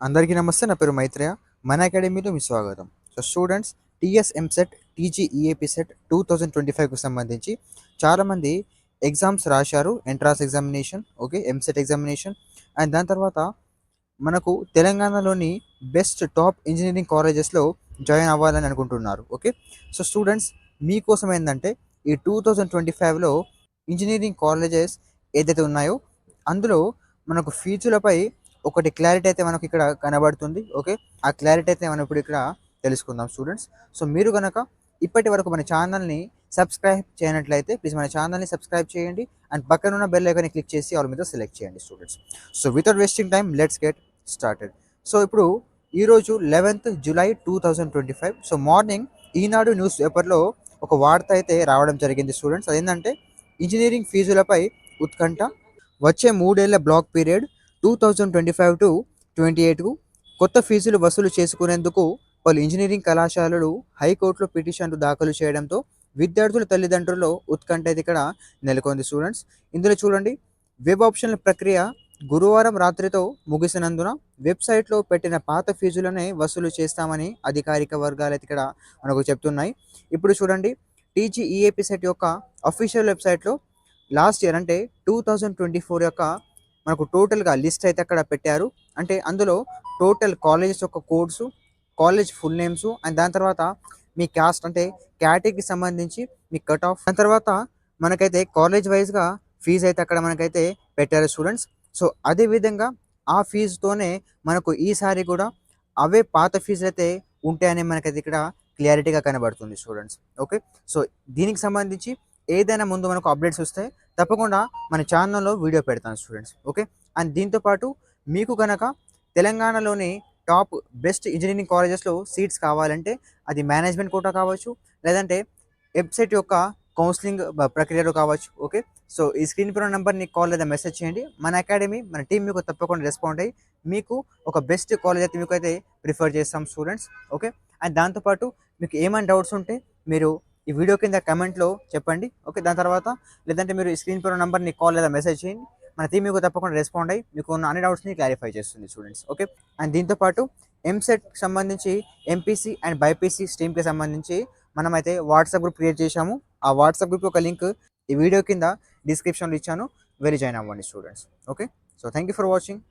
అందరికీ నమస్తే. నా పేరు మైత్రేయ. మన అకాడమీలో మీ స్వాగతం. So students, TS EAMCET, TG EAP CET 2025కు సంబంధించి చాలామంది ఎగ్జామ్స్ రాశారు. Entrance examination, okay, EAMCET examination. And దాని తర్వాత మనకు తెలంగాణలోని బెస్ట్ టాప్ ఇంజనీరింగ్ కాలేజెస్లో జాయిన్ అవ్వాలని అనుకుంటున్నారు. ఓకే, సో స్టూడెంట్స్, మీకోసం ఏంటంటే ఈ 2025లో ఇంజనీరింగ్ కాలేజెస్ ఏదైతే ఉన్నాయో అందులో మనకు ఫీజులపై ఒకటి క్లారిటీ అయితే మనకు ఇక్కడ కనబడుతుంది. ఓకే, ఆ క్లారిటీ అయితే మనం ఇప్పుడు ఇక్కడ తెలుసుకుందాం స్టూడెంట్స్. సో మీరు కనుక ఇప్పటి వరకు మన ఛానల్ని సబ్స్క్రైబ్ చేయనట్లయితే ప్లీజ్ మన ఛానల్ని సబ్స్క్రైబ్ చేయండి. అండ్ పక్కన ఉన్న బెల్ ఐకాన్ని క్లిక్ చేసి ఆల్ మీద సెలెక్ట్ చేయండి students. So without wasting time let's get started. So ఇప్పుడు ఈరోజు 11th జూలై 2025. సో మార్నింగ్ ఈనాడు న్యూస్ పేపర్లో ఒక వార్త అయితే రావడం జరిగింది స్టూడెంట్స్. అదేంటంటే ఇంజనీరింగ్ ఫీజులపై ఉత్కంఠ, వచ్చే 3 ఏళ్ల బ్లాక్ పీరియడ్ 2025-28కు కొత్త ఫీజులు వసూలు చేసుకునేందుకు పలు ఇంజనీరింగ్ కళాశాలలు హైకోర్టులో పిటిషన్లు దాఖలు చేయడంతో విద్యార్థుల తల్లిదండ్రుల్లో ఉత్కంఠ అయితే ఇక్కడ నెలకొంది స్టూడెంట్స్. ఇందులో చూడండి, వెబ్ ఆప్షన్ల ప్రక్రియ గురువారం రాత్రితో ముగిసినందున వెబ్సైట్లో పెట్టిన పాత ఫీజులనే వసూలు చేస్తామని అధికారిక వర్గాలు అయితే ఇక్కడ మనకు చెప్తున్నాయి. ఇప్పుడు చూడండి, టీజీఈఏపీ సెట్ యొక్క అఫీషియల్ వెబ్సైట్లో లాస్ట్ ఇయర్ అంటే 2024 యొక్క మనకు టోటల్గా లిస్ట్ అయితే అక్కడ పెట్టారు. అంటే అందులో టోటల్ కాలేజెస్ యొక్క codes, college full names, and దాని తర్వాత మీ క్యాస్ట్ అంటే కేటగిరీకి సంబంధించి మీ కట్ ఆఫ్, దాని తర్వాత మనకైతే కాలేజ్ వైజ్గా ఫీజు అయితే అక్కడ మనకైతే పెట్టారు స్టూడెంట్స్. సో అదేవిధంగా ఆ ఫీజుతోనే మనకు ఈసారి కూడా అవే పాత ఫీజులు అయితే ఉంటాయని మనకైతే ఇక్కడ క్లారిటీగా కనబడుతుంది స్టూడెంట్స్. ఓకే, సో దీనికి సంబంధించి ఏదైనా ముందు మనకు అప్డేట్స్ వస్తాయి తప్పకుండా మన ఛానల్లో వీడియో పెడతాను స్టూడెంట్స్. ఓకే, అండ్ దీంతోపాటు మీకు కనుక తెలంగాణలోని టాప్ బెస్ట్ ఇంజనీరింగ్ కాలేజెస్లో సీట్స్ కావాలంటే అది మేనేజ్మెంట్ కోటా కావచ్చు, లేదంటే వెబ్సైట్ యొక్క కౌన్సిలింగ్ ప్రక్రియలో కావచ్చు. ఓకే, సో ఈ స్క్రీన్ పైన నెంబర్ని కాల్ లేదా మెసేజ్ చేయండి. మన అకాడమీ, మన టీం మీకు తప్పకుండా రెస్పాండ్ అయ్యి మీకు ఒక బెస్ట్ కాలేజ్ అయితే మీకు అయితే ప్రిఫర్ చేస్తాం స్టూడెంట్స్. ఓకే, అండ్ దాంతోపాటు మీకు ఏమైనా డౌట్స్ ఉంటే మీరు ఈ వీడియో కింద కమెంట్లో చెప్పండి. ఓకే, దాని తర్వాత లేదంటే మీరు ఈ స్క్రీన్ పైన నెంబర్ని కాల్ లేదా మెసేజ్ చేయండి. మన టీం మీకు తప్పకుండా రెస్పాండ్ అయ్యి మీకు ఉన్న అన్ని డౌట్స్ని క్లారిఫై చేస్తుంది స్టూడెంట్స్. ఓకే, అండ్ దీంతోపాటు ఎంసెట్కి సంబంధించి ఎంపీసీ అండ్ బైపీసీ స్ట్రీమ్కి సంబంధించి మనమైతే వాట్సాప్ గ్రూప్ క్రియేట్ చేశాము. ఆ వాట్సాప్ గ్రూప్ ఒక లింక్ ఈ వీడియో కింద డిస్క్రిప్షన్లో ఇచ్చాను, వెళ్ళి జాయిన్ అవ్వండి students. Okay, so thank you for watching.